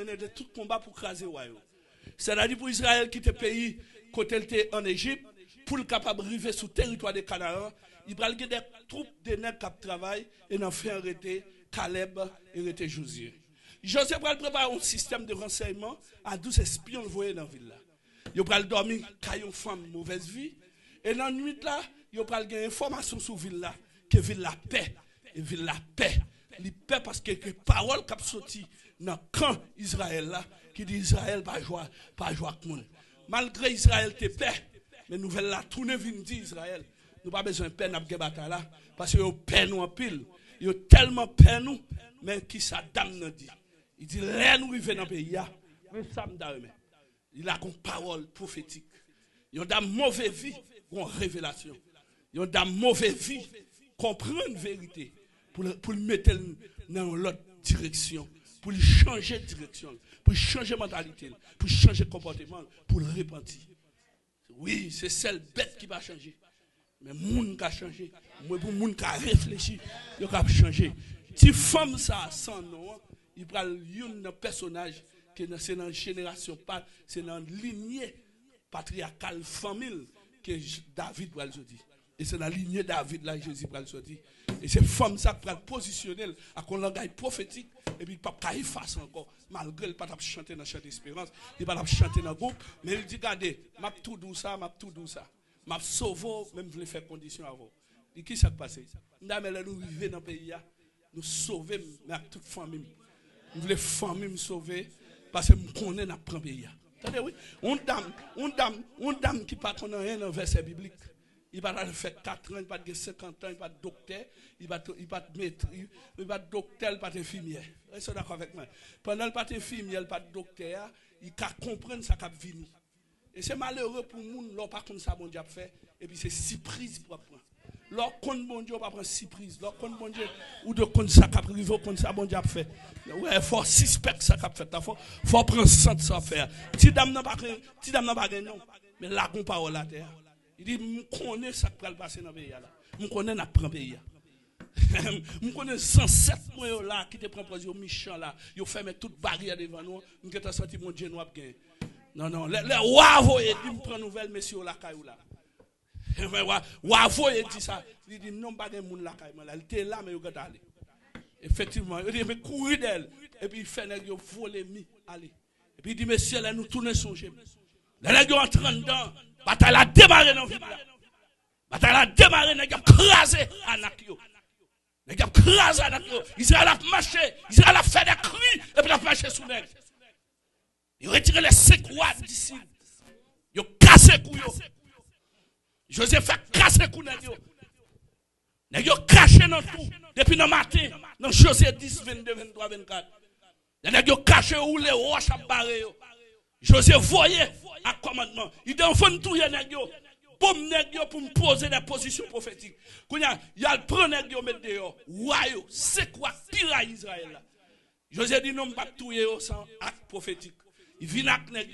menait de tout combat pour craser Wayo. C'est-à-dire pour Israël qui était pays, côté était en Égypte, pour le capable d'arriver sur le territoire des Canaan, il va des troupes de nègres qui travaillent et n'en fait arrêter Caleb et arrêter Josué. Josué va préparer un système de renseignement à 12 espions envoyés dans la ville. Il va dormir quand une femme mauvaise vie. Et dans la nuit là, il va gagner information sur la ville là, que ville la paix. Et ville la paix. La paix parce que les paroles qui sont sorties dans le camp Israël là, qui dit Israël pas jouer avec le monde. Malgré Israël te paix, mais nous voulons la tourner vite Israël. Nous n'avons pas besoin de paix dans la bataille là, parce que nous paix nous en pile. Ils ont tellement paix nous, mais qui ça dame nous dit. Il dit, là nous arrivons dans le pays, il a une parole prophétique. Il a une mauvaise vie, une révélation. Il a une mauvaise vie, comprendre une vérité, pour le mettre dans l'autre direction, pour changer de direction, pour changer de mentalité, pour changer de comportement, pour le repentir. Oui, c'est celle bête qui va changer. Mais le monde qui a changé, moi pour le monde qui a réfléchi, il a changé. Si femme ça sans nom, il prend un personnage qui est dans la génération, c'est dans la lignée patriarcale famille que David va le dire. Et c'est dans la lignée David là Jésus va le dire. Et c'est femme ça qui va positionner à un langage prophétique et puis pas qu'il fasse encore malgré le pas chanter dans le chant d'espérance, il pas chanter dans le groupe, mais il dit regardez, m'a tout doux ça, m'a sauvé, même je voulais faire condition avant. Et qui s'est passé? Nous vivons dans le pays, nous sauver avec toute famille. Nous voulons famille sauver parce que nous connaissons notre pays. Attendez, oui. Une dame qui ne connaît rien dans le verset biblique. Il va faire 4 ans, il va faire 50 ans, il va être docteur, il va être maîtrise, il va être docteur, il va être infirmière. Vous êtes d'accord avec moi? Pendant qu'il va être infirmière, il va être docteur, il va comprendre ce qu'il va venir. Et c'est malheureux pour nous, l'on pas comme ça, bon Dieu fait, et puis c'est 6 prises pour apprendre. L'on compte bon Dieu, on va prendre 6 prises. L'on compte bon Dieu, ou de compte ça, cap rive, compte ça, bon Dieu fait. Ouais, il faut suspecter ça, cap fait. Il faut prendre 100 ça faire. Si dame n'a pas gagné, non. Mais là, on parle la terre. Il dit, je connais ça qui va passer dans le pays là. Je connais notre premier pays. Je connais 107 mois là qui te prend position méchant là. Ils ferment toute barrière devant nous. Nous avons senti mon Dieu noir gagner. Non, les wavo et dit me prend nouvelle monsieur la caillou là. Wavo et dit ça, il dit non pas de monde la caillou là, il était là mais il est allé. Effectivement, il dit mais courir d'elle et puis il fait nèg yo voler mi aller. Et puis il dit monsieur là nous tourner songer. Les nèg yo entrant dedans, bataille a démarré dans ville là. Bataille a démarré, nèg yo crasé anak yo. Nèg yo crasé anak yo. Israël a marché, Israël a fait des cris et puis a marché sous nèg. Il retire les 5 rois d'ici. Il a cassé le cou. Joseph a cassé le cou. Il a caché dans tout. Depuis le matin, dans Joseph 10, 22, 23, 24. Il a caché où les roches à barrer. Joseph voyait à commandement. Il a fait tout pour me poser des positions prophétiques. Il a pris les mettre dehors. Waouh, c'est quoi pire à Israël? Joseph dit non, pas tout sans acte prophétique. Il vient avec nèg.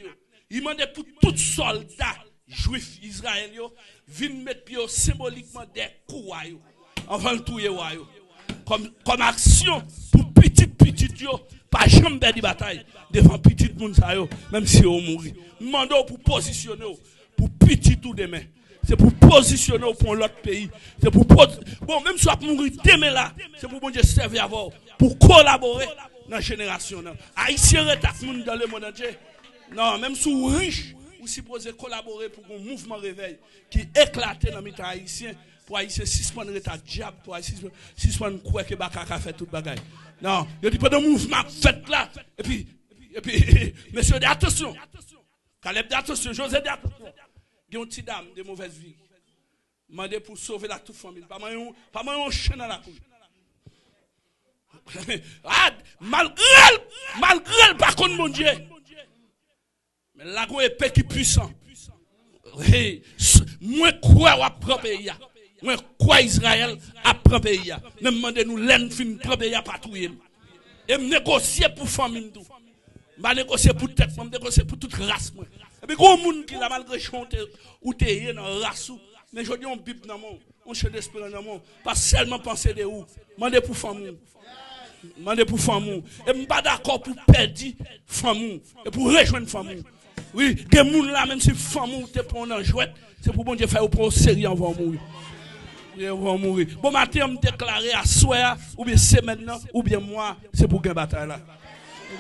Il demande pour tout soldat juif Israël viennent mettre pied symboliquement des coups avant de tuer comme action pour petit yo pas jamais perdre bataille devant petit monde ça même si on mourir. Demande pour positionner pour petit tout demain. C'est pour positionner pour l'autre pays. C'est pour bon même soit mourir demain là, c'est pour bon Dieu servir avant pour collaborer dans la génération. Haïtien retaque monde dans le monde entier. Non, même si vous riche, vous supposez collaborer pour un mouvement réveil qui éclate dans les haïtiens pour haïtien suspendre l'état diable, pour haïtien suspendre quoi que Bakaka fait toute bagaille. Non, il y a pas de mouvement fait là. Et puis, monsieur, attention. Caleb, attention. José, attention. Il y a une petite dame de mauvaise vie. Mandé pour sauver la toute famille. Pas mal on chien dans la cour. Malgré par contre mon Dieu. Mais la go épée qui puissant. Oui, moi crois à prendre pays. Moi crois Israël à prendre pays. Même demander nous l'aine fin prendre pays patrouiller. Et me négocier pour famille tout. M'a négocier pour tête, m'a négocier pour toute race moi. Et puis gros monde qui la malgré chanter ou te dans race. Mais je dis on bip dans mon, on cherche d'espérance dans mon, pas seulement penser de où, demander pour famille. Demandez pour femme. Et je ne suis pas d'accord pour perdre femme. Et pour rejoindre femme. Oui, des gens là, même si femme te prend en jouet, c'est pour bon Dieu faire au série en va mourir. Vont mourir. Bon matin, on me déclarer à soir, ou bien c'est maintenant, ou bien moi, c'est pour gagner bataille là.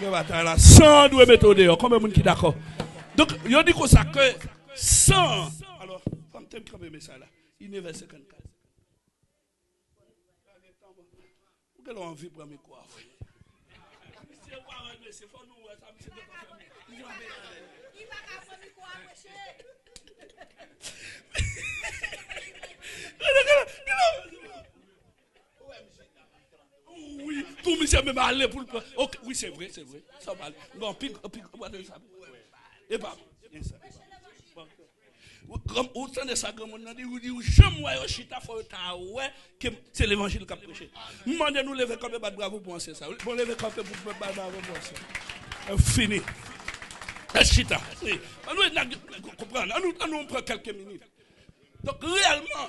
Pour bataille là. Sans doit mettre au dehors. Combien de monde qui d'accord? Donc, il dit comme ça que sans. Alors, comme tu me ça là, il est vers 54. Vous avez envie de prendre mes quoi? C'est fort nous, ça me fait il va pas prendre mes quoi, oui, tout monsieur me aller pour le okay, oui, c'est vrai. Ça va aller. Bon, pique, et pas. Comme autant de ça, comme on a dit, vous dites, je moi, chita, faut que c'est l'évangile qui a prêché. Demandez nous lever comme un bravo pour penser ça. Pour lever comme un bravo pour penser ça. Fini. Chita. Nous comprenons. Nous prend quelques minutes. Donc, réellement,